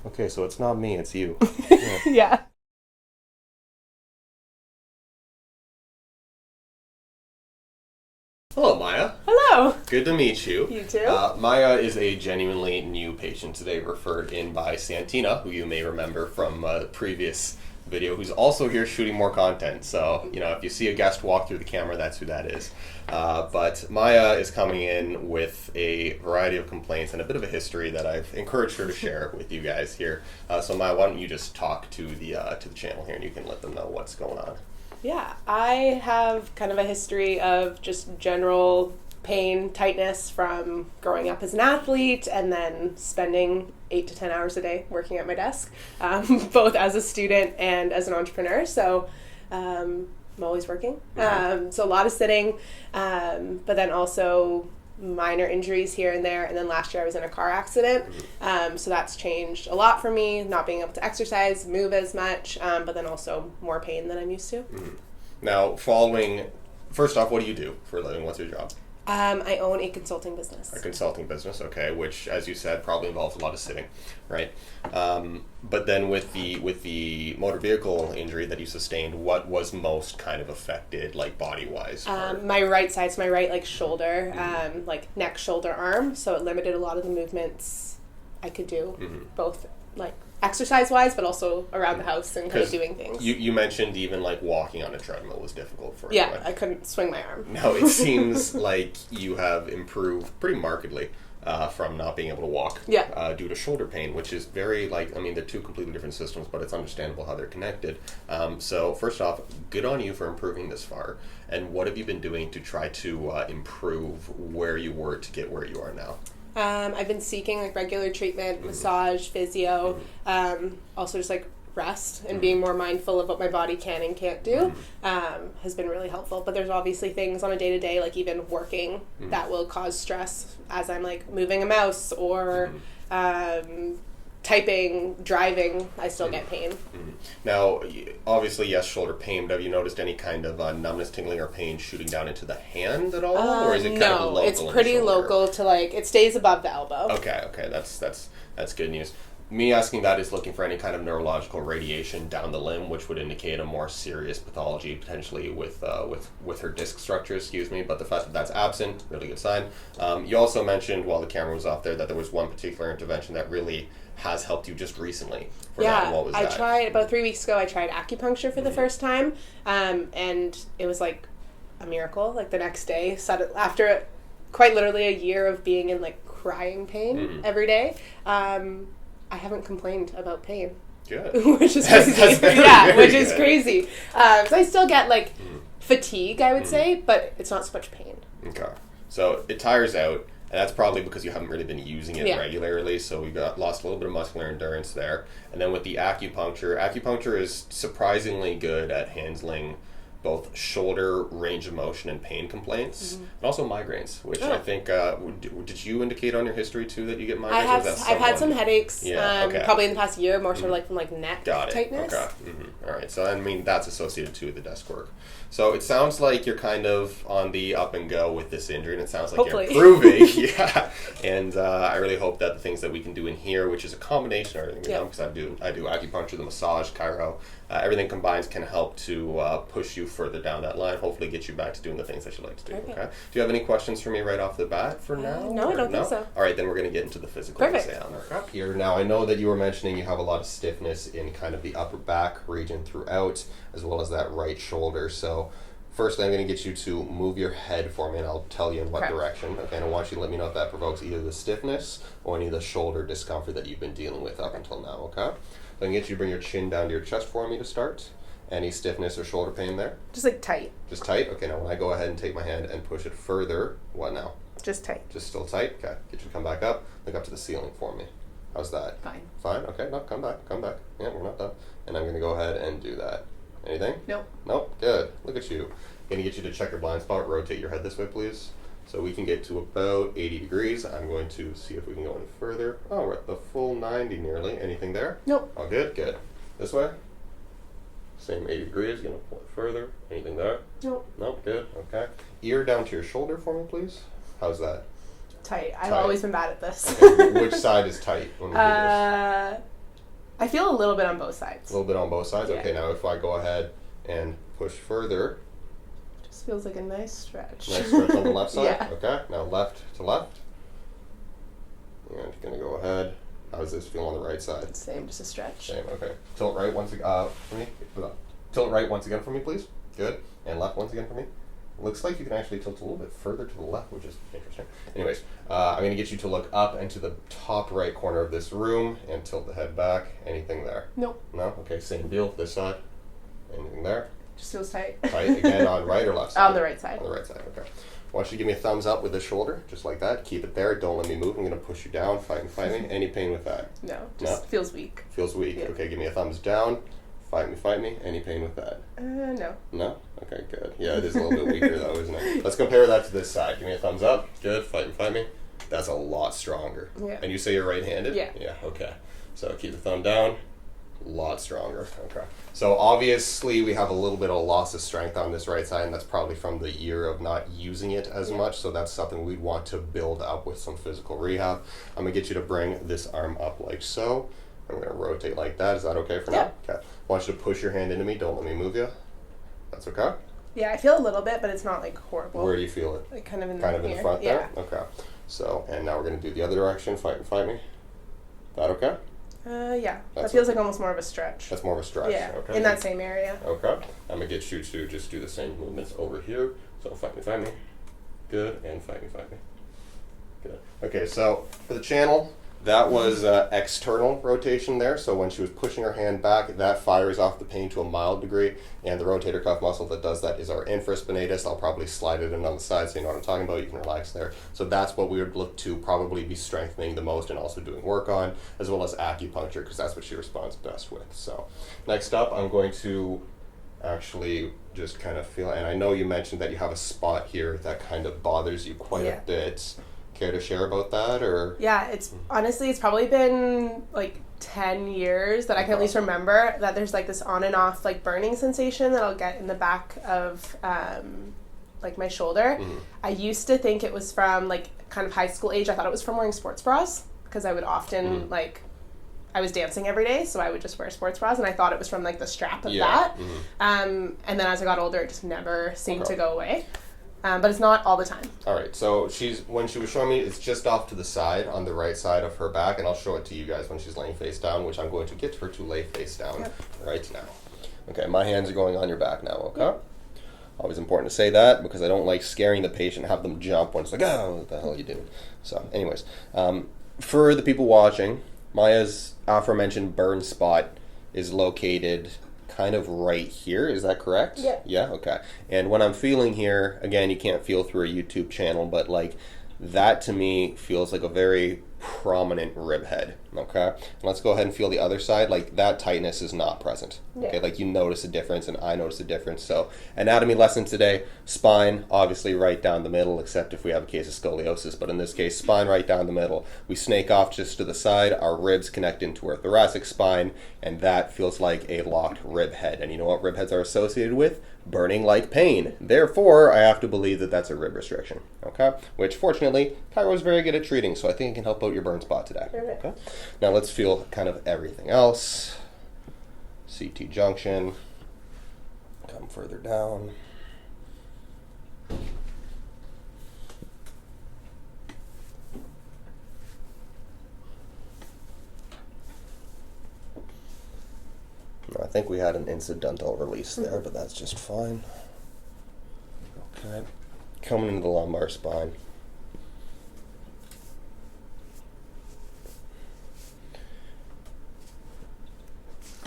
Okay, so it's not me, it's you. Yeah. Hello, Maya. Hello. Good to meet you. You too. Maya is a genuinely new patient today, referred in by Santina, who you may remember from a previous video, who's also here shooting more content. So, if you see a guest walk through the camera, that's who that is. But Maya is coming in with a variety of complaints and a bit of a history that I've encouraged her to share with you guys here. So, Maya, why don't you just talk to the channel here, and you can let them know what's going on. Yeah, I have kind of a history of just general pain, tightness from growing up as an athlete and then spending 8 to 10 hours a day working at my desk, both as a student and as an entrepreneur. So I'm always working. So a lot of sitting, but then also minor injuries here and there. And then last year I was in a car accident. So that's changed a lot for me, not being able to exercise, move as much, but then also more pain than I'm used to. Now, first off, what do you do for a living? What's your job? I own a consulting business. A consulting business, okay, which, as you said, probably involves a lot of sitting, right? But then with the motor vehicle injury that you sustained, what was most kind of affected, like body-wise? My right side, so my right shoulder, like neck, shoulder, arm. So it limited a lot of the movements I could do, both like exercise-wise, but also around the house and kind of doing things. You mentioned even like walking on a treadmill was difficult for you. Yeah, right? I couldn't swing my arm. No, it seems like you have improved pretty markedly from not being able to walk due to shoulder pain, which is very they're two completely different systems, but it's understandable how they're connected. So first off, good on you for improving this far. And what have you been doing to try to improve where you were to get where you are now? I've been seeking regular treatment, massage, physio, also just rest and being more mindful of what my body can and can't do has been really helpful. But there's obviously things on a day-to-day, like even working, that will cause stress as I'm moving a mouse or typing, driving. I still get pain. Now, obviously, yes, shoulder pain, but have you noticed any kind of numbness, tingling, or pain shooting down into the hand at all? Or is it kind of local? No, it's pretty local to it stays above the elbow. Okay, that's good news. Me asking that is looking for any kind of neurological radiation down the limb, which would indicate a more serious pathology, potentially with her disc structure, but the fact that that's absent, really good sign. You also mentioned, while the camera was off there, that there was one particular intervention that really has helped you just recently. What was that? Tried, about 3 weeks ago, I tried acupuncture for the first time, and it was a miracle. The next day, after quite literally a year of being in crying pain every day, I haven't complained about pain. Good. Which is crazy. Which is good. Crazy. So I still get fatigue, I would say, but it's not so much pain. Okay. So it tires out, and that's probably because you haven't really been using it regularly, so we lost a little bit of muscular endurance there. And then with the acupuncture is surprisingly good at handling both shoulder range of motion and pain complaints, and also migraines, which I think, did you indicate on your history too that you get migraines? I've had some headaches, probably in the past year, more so from neck tightness. Okay. All right, so that's associated to the desk work. So it sounds like you're kind of on the up and go with this injury, and it sounds like Hopefully. You're improving. And I really hope that the things that we can do in here, which is a combination of everything, because I do acupuncture, the massage, chiro, everything combined can help to push you further down that line, hopefully get you back to doing the things that you like to do. Okay. Do you have any questions for me right off the bat for now? No, I don't think so. All right, then we're going to get into the physical exam up here. Now, I know that you were mentioning you have a lot of stiffness in kind of the upper back region throughout, as well as that right shoulder. So first, I'm going to get you to move your head for me, and I'll tell you in what direction. Okay, and I want you to let me know if that provokes either the stiffness or any of the shoulder discomfort that you've been dealing with up until now, okay? So I can get you to bring your chin down to your chest for me to start. Any stiffness or shoulder pain there? Just tight. Just tight? Okay, now when I go ahead and take my hand and push it further, what now? Just tight. Just still tight? Okay, get you to come back up. Look up to the ceiling for me. How's that? Fine. Fine? Okay, no, come back. Yeah, we're not done. And I'm going to go ahead and do that. Anything? Nope, good. Look at you. I'm going to get you to check your blind spot. Rotate your head this way, please. So we can get to about 80 degrees. I'm going to see if we can go any further. Oh, we're at the full 90 nearly. Anything there? Nope. Oh, good. This way? Same 80 degrees. Going to pull it further. Anything there? Nope, good. Okay. Ear down to your shoulder for me, please. How's that? Tight. I've always been bad at this. Okay. Which side is tight when we do this? I feel a little bit on both sides. A little bit on both sides? Yeah. Okay, now if I go ahead and push further. Just feels like a nice stretch. Nice stretch on the left side? Yeah. Okay, now left to left. And I'm going to go ahead. How does this feel on the right side? Same, just a stretch. Same, okay. Tilt right once again for me. Tilt right once again for me, please. Good. And left once again for me. Looks like you can actually tilt a little bit further to the left, which is interesting. Anyways, I'm going to get you to look up and to the top right corner of this room and tilt the head back. Anything there? Nope. No? Okay, same deal. This side. Anything there? Just feels tight. Tight again on right or left side? On the right side. On the right side, okay. I want you to give me a thumbs up with the shoulder, just like that. Keep it there. Don't let me move. I'm going to push you down. Fight me. Any pain with that? No, just feels weak. Feels weak. Yeah. Okay, give me a thumbs down. Fight me. Any pain with that? No. No? Okay, good. Yeah, it is a little bit weaker though, isn't it? Let's compare that to this side. Give me a thumbs up. Good. Fight me. That's a lot stronger. Yeah. And you say you're right-handed? Yeah. Yeah, okay. So keep the thumb down. A lot stronger. Okay. So obviously we have a little bit of loss of strength on this right side, and that's probably from the year of not using it as much. So that's something we'd want to build up with some physical rehab. I'm going to get you to bring this arm up like so. I'm going to rotate like that. Is that okay for now? Okay. I want you to push your hand into me. Don't let me move you. That's okay? Yeah, I feel a little bit, but it's not like horrible. Where do you feel it? Like kind of in the front there? Okay. So, and now we're going to do the other direction. Fight me. That okay? Yeah. That feels like almost more of a stretch. That's more of a stretch. Yeah. Okay. In that same area. Okay. I'm going to get you to just do the same movements over here. So fight me. Good. And fight me. Good. Okay, so for the channel, that was external rotation there. So when she was pushing her hand back, that fires off the pain to a mild degree. And the rotator cuff muscle that does that is our infraspinatus. I'll probably slide it in on the side so you know what I'm talking about. You can relax there. So that's what we would look to probably be strengthening the most and also doing work on, as well as acupuncture, because that's what she responds best with. So next up, I'm going to actually just kind of feel, and I know you mentioned that you have a spot here that kind of bothers you quite a bit. Care to share about that, or? Yeah, it's honestly, it's probably been like 10 years that I can at least remember that there's like this on and off like burning sensation that I'll get in the back of like my shoulder. I used to think it was from like kind of high school age. I thought it was from wearing sports bras because I would often like, I was dancing every day, so I would just wear sports bras, and I thought it was from like the strap of that. And then as I got older, it just never seemed to go away. But it's not all the time. All right, so when she was showing me, it's just off to the side on the right side of her back, and I'll show it to you guys when she's laying face down, which I'm going to get her to lay face down right now. Okay, my hands are going on your back now, okay? Always important to say that because I don't like scaring the patient, have them jump when it's like, oh, what the hell are you doing? So anyways, for the people watching, Maya's aforementioned burn spot is located kind of right here. Is that correct? Yeah. Yeah, okay. And what I'm feeling here, again, you can't feel through a YouTube channel, but like that to me feels like a very prominent rib head, okay? And let's go ahead and feel the other side. Like that tightness is not present, okay? Like you notice a difference and I notice a difference. So anatomy lesson today, spine obviously right down the middle, except if we have a case of scoliosis, but in this case, spine right down the middle. We snake off just to the side, our ribs connect into our thoracic spine, and that feels like a locked rib head. And you know what rib heads are associated with? Burning like pain. Therefore, I have to believe that that's a rib restriction, okay? Which fortunately, Chiro is very good at treating, so I think it can help out your burn spot today, okay? Now let's feel kind of everything else. CT junction. Come further down. I think we had an incidental release there, but that's just fine. Okay. Coming into the lumbar spine.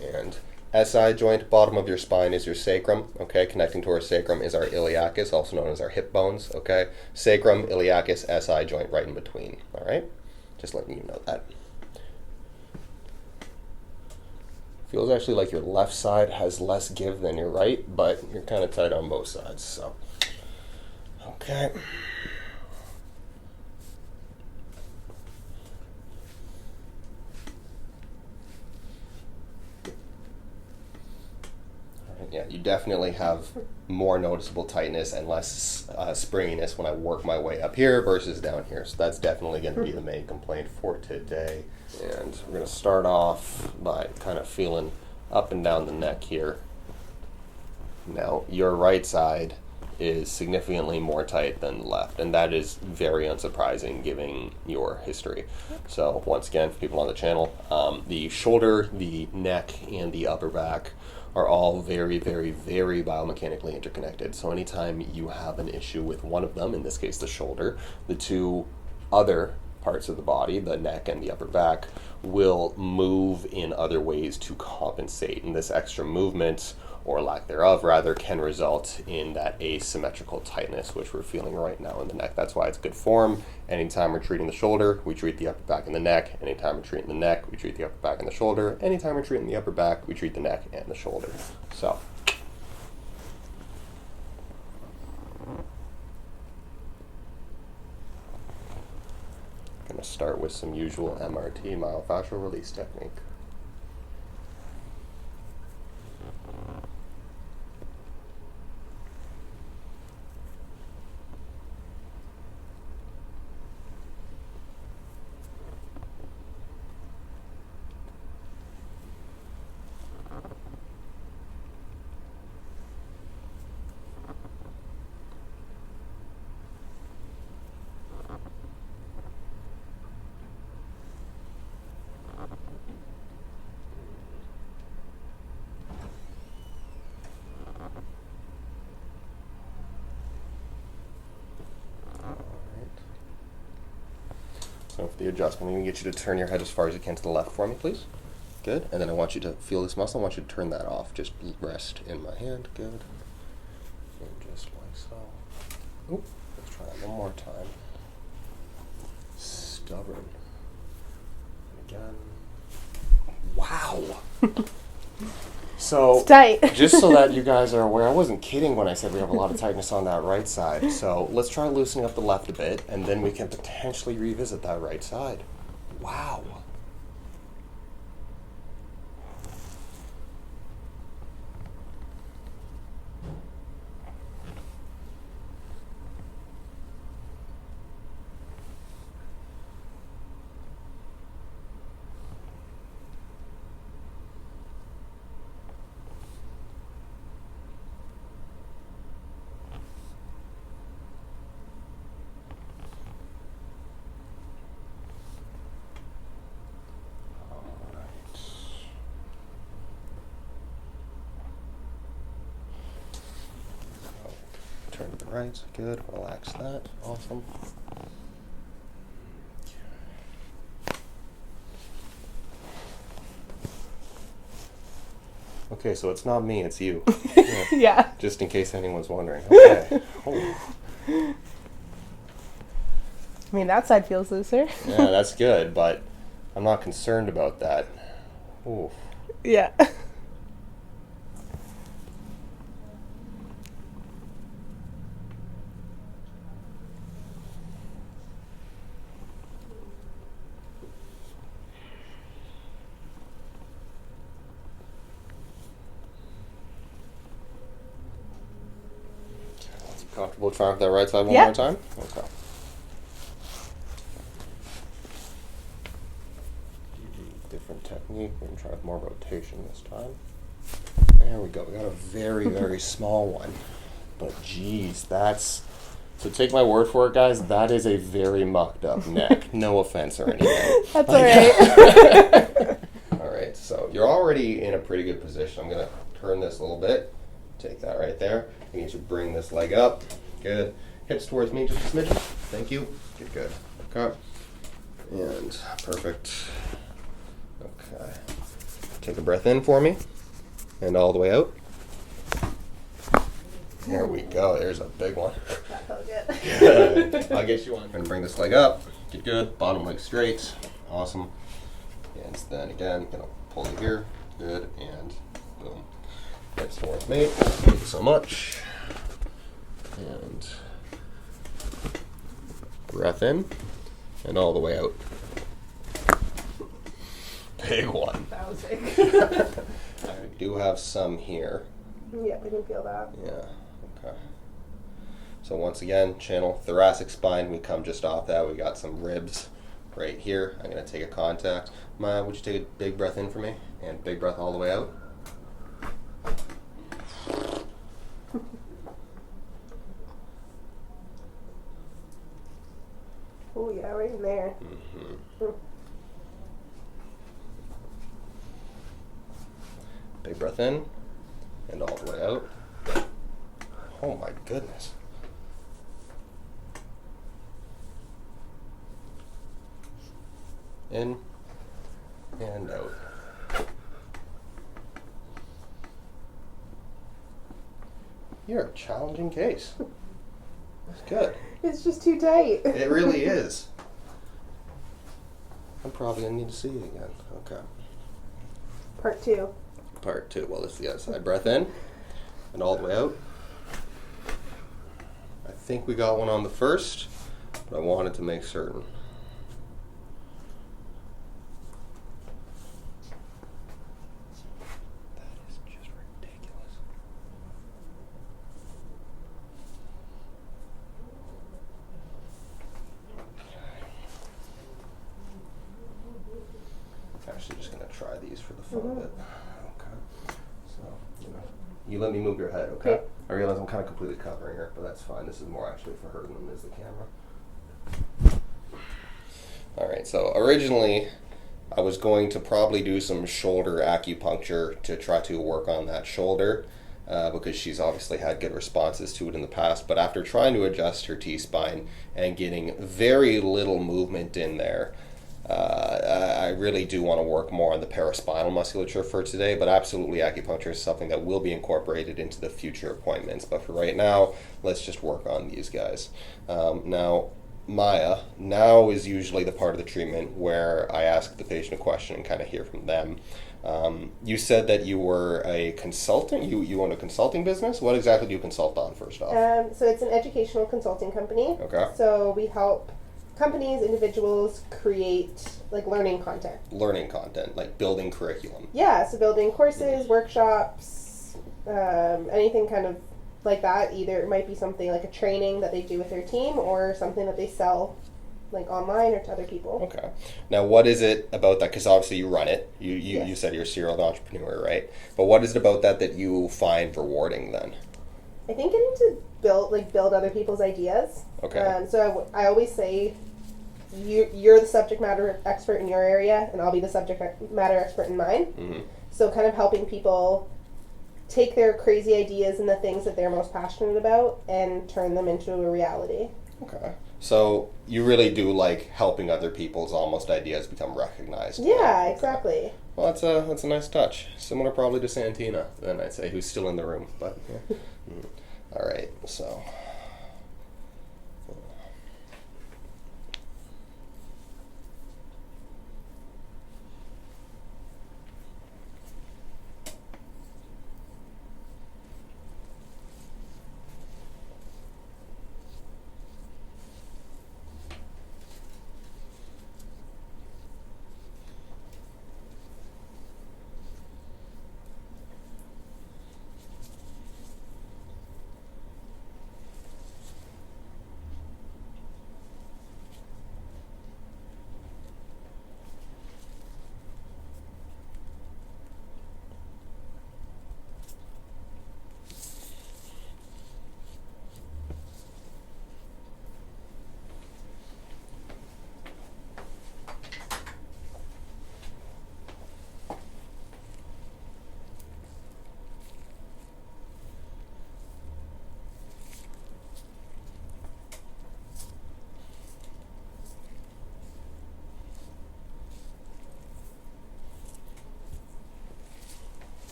And SI joint, bottom of your spine is your sacrum, okay? Connecting to our sacrum is our iliacus, also known as our hip bones, okay? Sacrum, iliacus, SI joint right in between, all right? Just letting you know that. Feels actually like your left side has less give than your right, but you're kind of tight on both sides, so. Okay. All right, yeah, you definitely have more noticeable tightness and less springiness when I work my way up here versus down here. So that's definitely going to be the main complaint for today. And we're going to start off by kind of feeling up and down the neck here. Now, your right side is significantly more tight than the left, and that is very unsurprising given your history. So once again, for people on the channel, the shoulder, the neck, and the upper back are all very, very, very biomechanically interconnected. So anytime you have an issue with one of them, in this case the shoulder, the two other parts of the body, the neck and the upper back, will move in other ways to compensate. And this extra movement, or lack thereof rather, can result in that asymmetrical tightness which we're feeling right now in the neck. That's why it's good form. Anytime we're treating the shoulder, we treat the upper back and the neck. Anytime we're treating the neck, we treat the upper back and the shoulder. Anytime we're treating the upper back, we treat the neck and the shoulder. So I'm going to start with some usual MRT, myofascial release technique. So for the adjustment, I'm going to get you to turn your head as far as you can to the left for me, please. Good. And then I want you to feel this muscle. I want you to turn that off. Just rest in my hand. Good. And just like so. Oop. Let's try that one more time. Stubborn. Again. Wow. So, it's tight. Just so that you guys are aware, I wasn't kidding when I said we have a lot of tightness on that right side. So let's try loosening up the left a bit, and then we can potentially revisit that right side. Wow. Turn to the right, good, relax that, awesome. Okay, so it's not me, it's you. Yeah. Yeah. Just in case anyone's wondering. Okay. Oh. I mean, that side feels looser. Yeah, that's good, but I'm not concerned about that. Ooh. Yeah. Comfortable trying for that right side one Yeah. more time? Okay. Different technique. We're going to try with more rotation this time. There we go. We got a very, very small one. But geez, that's... So take my word for it, guys. That is a very mucked up neck. No offense or anything. That's all right. All right, so you're already in a pretty good position. I'm going to turn this a little bit. Take that right there. You need to bring this leg up. Good. Hips towards me just a smidgen. Thank you. Good, good. Okay. And perfect. Okay. Take a breath in for me. And all the way out. There we go. There's a big one. That felt good. Good. I'll get you on. And bring this leg up. Get good. Bottom leg straight. Awesome. And then again, gonna pull you here. Good. And boom. Hips towards me. Thank you so much. And breath in. And all the way out. Big one. That was big. I do have some here. Yep, I can feel that. Yeah, okay. So once again, channel thoracic spine. We come just off that. We got some ribs right here. I'm going to take a contact. Maya, would you take a big breath in for me? And big breath all the way out. Oh, yeah, right in there. Mm-hmm. Big breath in and all the way out. Oh my goodness. In and out. You're a challenging case. That's good. It's just too tight. It really is. I'm probably going to need to see you again. Okay. Part 2. Part 2. Well, this is the other side. Breath in and all the way out. I think we got one on the first, but I wanted to make certain. That is just ridiculous. I'm actually just going to try these for the fun of it. Okay. So, you let me move your head, okay? Okay. I realize I'm kind of completely covering her, but that's fine. This is more actually for her than it is the camera. Alright, so originally I was going to probably do some shoulder acupuncture to try to work on that shoulder because she's obviously had good responses to it in the past, but after trying to adjust her T-spine and getting very little movement in there, I really do want to work more on the paraspinal musculature for today, but absolutely acupuncture is something that will be incorporated into the future appointments. But for right now, let's just work on these guys. Now, Maya, now is usually the part of the treatment where I ask the patient a question and kind of hear from them. You said that you were a consultant. You own a consulting business. What exactly do you consult on, first off? So it's an educational consulting company. Okay. So we help companies, individuals create like learning content. Learning content, like building curriculum. Yeah, so building courses, workshops, anything kind of like that. Either it might be something like a training that they do with their team or something that they sell like online or to other people. Okay. Now, what is it about that? Because obviously you run it. You Yes. said you're a serial entrepreneur, right? But what is it about that you find rewarding then? I think getting to build other people's ideas. Okay. So I always say you're the subject matter expert in your area and I'll be the subject matter expert in mine. Mm-hmm. So kind of helping people take their crazy ideas and the things that they're most passionate about and turn them into a reality. Okay. So you really do like helping other people's almost ideas become recognized. Yeah, Okay. exactly. Well, that's a nice touch. Similar probably to Santina, then I'd say, who's still in the room. But yeah. All right. So.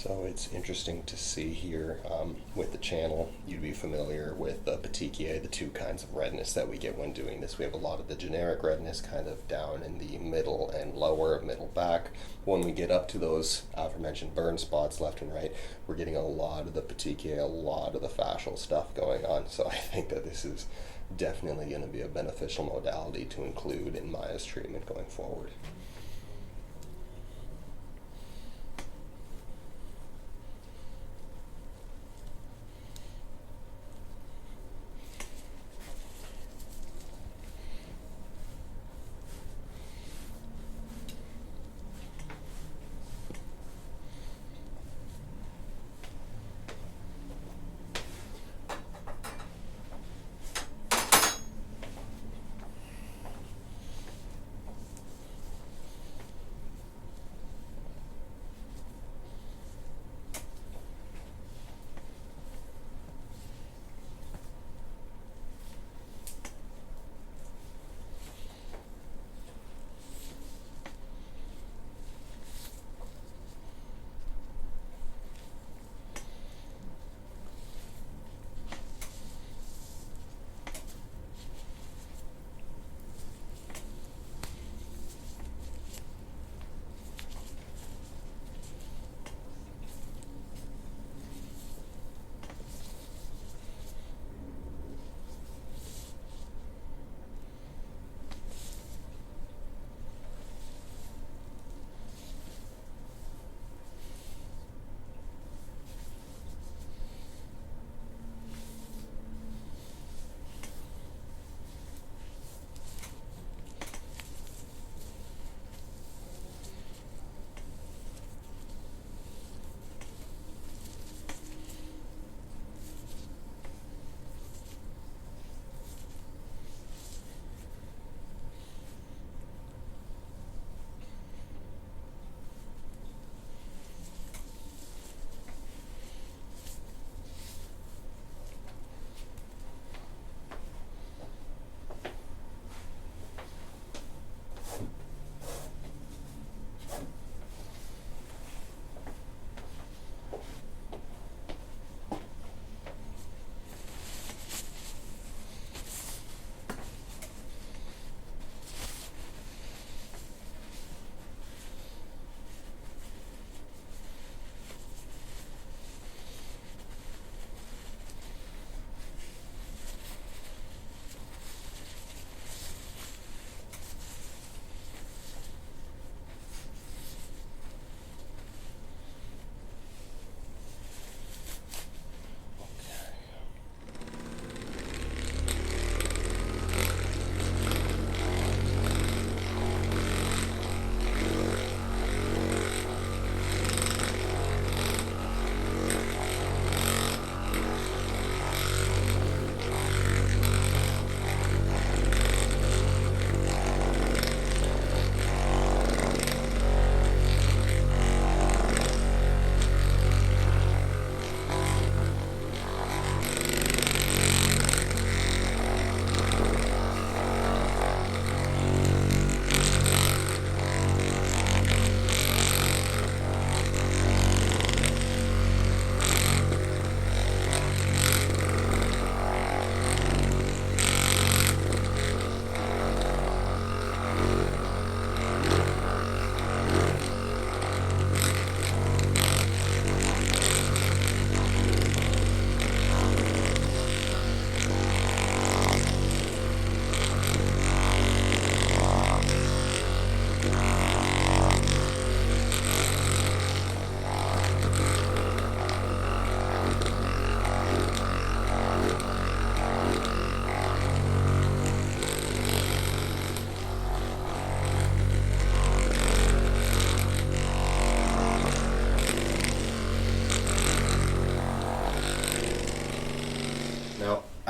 So it's interesting to see here with the channel. You'd be familiar with the petechiae, the two kinds of redness that we get when doing this. We have a lot of the generic redness kind of down in the middle and lower middle back. When we get up to those aforementioned burn spots left and right, we're getting a lot of the petechiae, a lot of the fascial stuff going on. So I think that this is definitely going to be a beneficial modality to include in Maya's treatment going forward.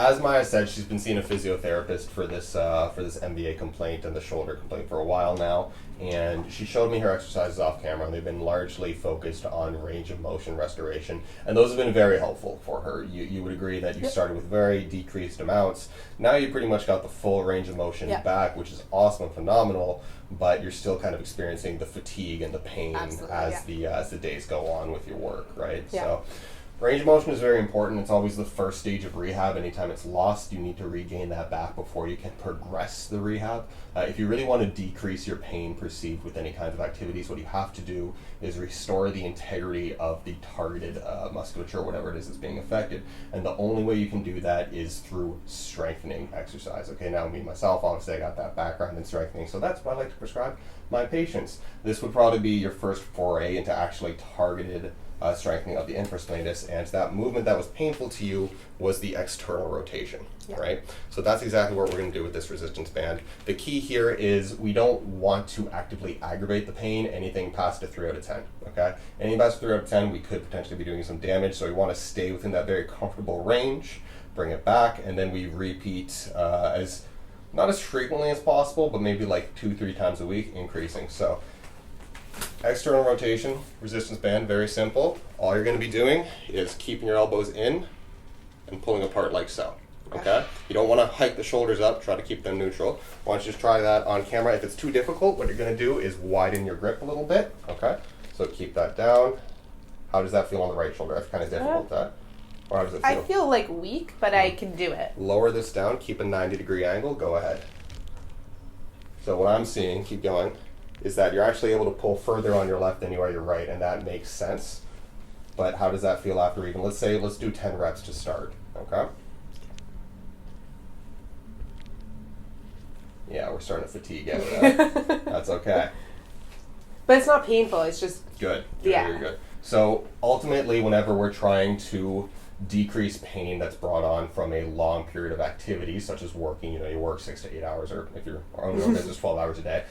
as Maya said, she's been seeing a physiotherapist for this MBA complaint and the shoulder complaint for a while now. And she showed me her exercises off camera, and they've been largely focused on range of motion restoration. And those have been very helpful for her. You would agree that you started with very decreased amounts. Now you pretty much got the full range of motion back, which is awesome and phenomenal, but you're still kind of experiencing the fatigue and the pain as the days go on with your work, right? Yeah. So range of motion is very important. It's always the first stage of rehab. Anytime it's lost, you need to regain that back before you can progress the rehab. If you really want to decrease your pain perceived with any kinds of activities, what you have to do is restore the integrity of the targeted musculature, whatever it is that's being affected. And the only way you can do that is through strengthening exercise. Okay, now me, myself, obviously I got that background in strengthening, so that's what I like to prescribe my patients. This would probably be your first foray into actually targeted strengthening of the infraspinatus, and that movement that was painful to you was the external rotation, right? So that's exactly what we're going to do with this resistance band. The key here is we don't want to actively aggravate the pain, anything past a 3 out of 10, okay? Anything past a 3 out of 10, we could potentially be doing some damage, so we want to stay within that very comfortable range, bring it back, and then we repeat not as frequently as possible, but maybe like 2-3 times a week, increasing. So external rotation, resistance band, very simple. All you're going to be doing is keeping your elbows in and pulling apart like so. Okay? You don't want to hike the shoulders up, try to keep them neutral. Why don't you just try that on camera? If it's too difficult, what you're going to do is widen your grip a little bit. Okay? So keep that down. How does that feel on the right shoulder? That's kind of difficult, that. Or how does it feel? I feel like weak, but I can do it. Lower this down, keep a 90-degree angle, go ahead. So what I'm seeing, keep going, is that you're actually able to pull further on your left than you are your right, and that makes sense. But how does that feel after even, let's do 10 reps to start, okay? Yeah, we're starting to fatigue out of that. That's okay. But it's not painful, it's just... Good. Yeah. Very good. So ultimately, whenever we're trying to decrease pain that's brought on from a long period of activity, such as working, you work 6 to 8 hours, or if you're on your business, 12 hours a day,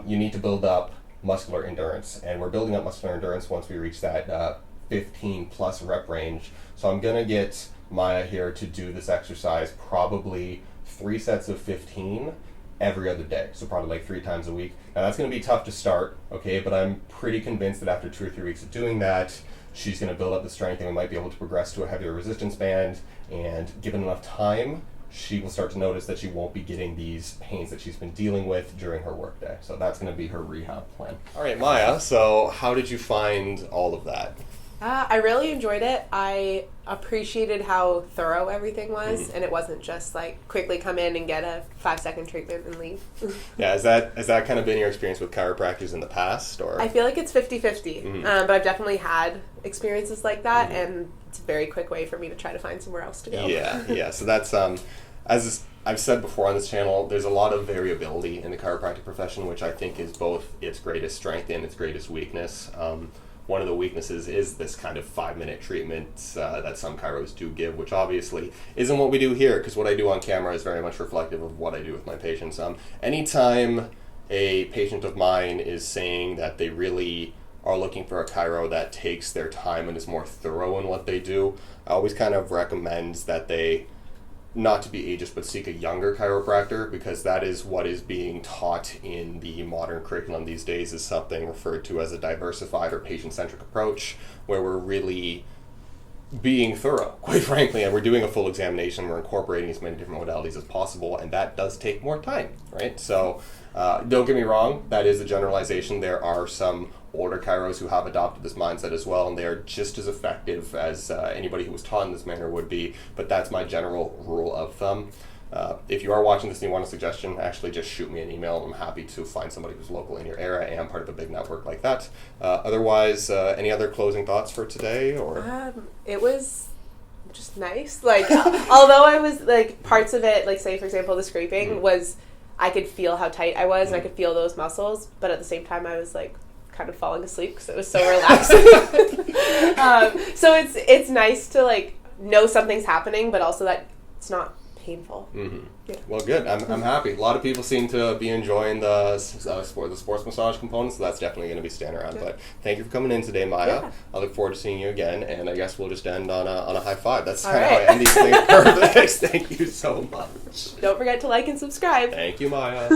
you need to build up muscular endurance. And we're building up muscular endurance once we reach that 15 plus rep range. So I'm going to get Maya here to do this exercise probably 3 sets of 15 every other day. So probably like 3 times a week. Now that's going to be tough to start, okay, but I'm pretty convinced that after 2 or 3 weeks of doing that, she's going to build up the strength and we might be able to progress to a heavier resistance band, and given enough time, she will start to notice that she won't be getting these pains that she's been dealing with during her workday. So that's going to be her rehab plan. All right, Maya, so how did you find all of that? I really enjoyed it. I appreciated how thorough everything was, and it wasn't just like quickly come in and get a 5-second treatment and leave. Yeah, has that kind of been your experience with chiropractors in the past, or? I feel like it's 50-50, but I've definitely had experiences like that, and it's a very quick way for me to try to find somewhere else to go. Yeah. So that's as I've said before on this channel, there's a lot of variability in the chiropractic profession, which I think is both its greatest strength and its greatest weakness. One of the weaknesses is this kind of 5-minute treatment that some chiros do give, which obviously isn't what we do here, because what I do on camera is very much reflective of what I do with my patients. Anytime a patient of mine is saying that they really are looking for a chiro that takes their time and is more thorough in what they do, I always kind of recommend that they, not to be ageist, but seek a younger chiropractor, because that is what is being taught in the modern curriculum these days, is something referred to as a diversified or patient-centric approach, where we're really being thorough, quite frankly, and we're doing a full examination, we're incorporating as many different modalities as possible, and that does take more time, right? So don't get me wrong, that is a generalization. There are some older chiros who have adopted this mindset as well, and they are just as effective as anybody who was taught in this manner would be, but that's my general rule of thumb. If you are watching this and you want a suggestion, actually just shoot me an email. I'm happy to find somebody who's local in your area. I am part of a big network like that. Otherwise, any other closing thoughts for today? Or it was just nice. Like, although I was, like, parts of it, like, say, for example, the scraping was, I could feel how tight I was, and I could feel those muscles, but at the same time, I was, like, kind of falling asleep because it was so relaxing. So it's nice to, like, know something's happening, but also that it's not painful. Yeah. Well, good. I'm happy. A lot of people seem to be enjoying the sports massage component, so that's definitely going to be staying around. Yeah. But thank you for coming in today, Maya. Yeah. I look forward to seeing you again, and I guess we'll just end on a high five. That's how I end these things. Perfect. Thank you so much. Don't forget to like and subscribe. Thank you, Maya.